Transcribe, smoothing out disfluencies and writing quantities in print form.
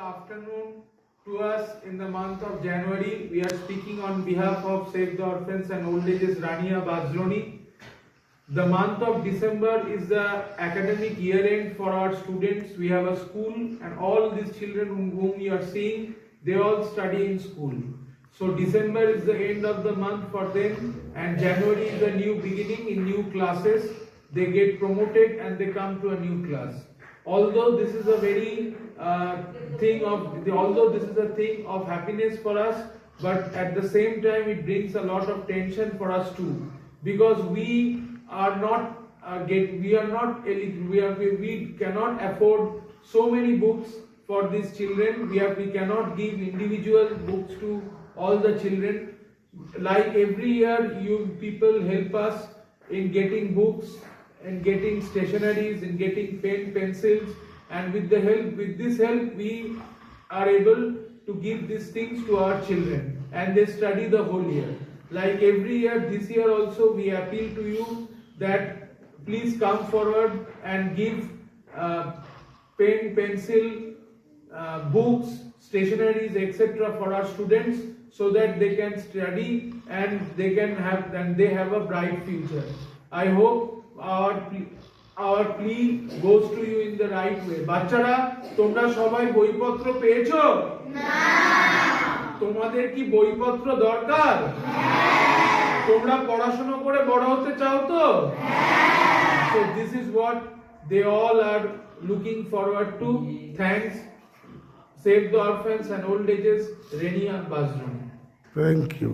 Afternoon to us in the month of January. We are speaking on behalf of Save the Orphans and Old Ages Rania Bazloni. The month of December is the academic year end for our students. We have a school and all these children whom you are seeing, they all study in school. So December is the end of the month for them and January is a new beginning in new classes. They get promoted and they come to a new class. Although this is a very thing of happiness for us, but at the same time it brings a lot of tension for us too, because we cannot afford so many books for these children. We cannot give individual books to all the children. Like every year, you people help us in getting books and getting stationeries and getting pen, pencils, and with this help, we are able to give these things to our children, and they study the whole year. Like every year, this year also, we appeal to you that please come forward and give pen, pencil, books, stationeries, etc. for our students, so that they can study and they have a bright future. I hope our plea goes to you in the right way. বাচ্চারা তোমরা সবাই বইপত্র পেয়েছো? না। তোমাদের কি বইপত্র দরকার? হ্যাঁ। তোমরা পড়াশোনা করে বড় হতে চাও তো? হ্যাঁ। So this is what they all are looking forward to. Thanks. Save the Orphans and Old Ages, Rania Bazloni. Thank you.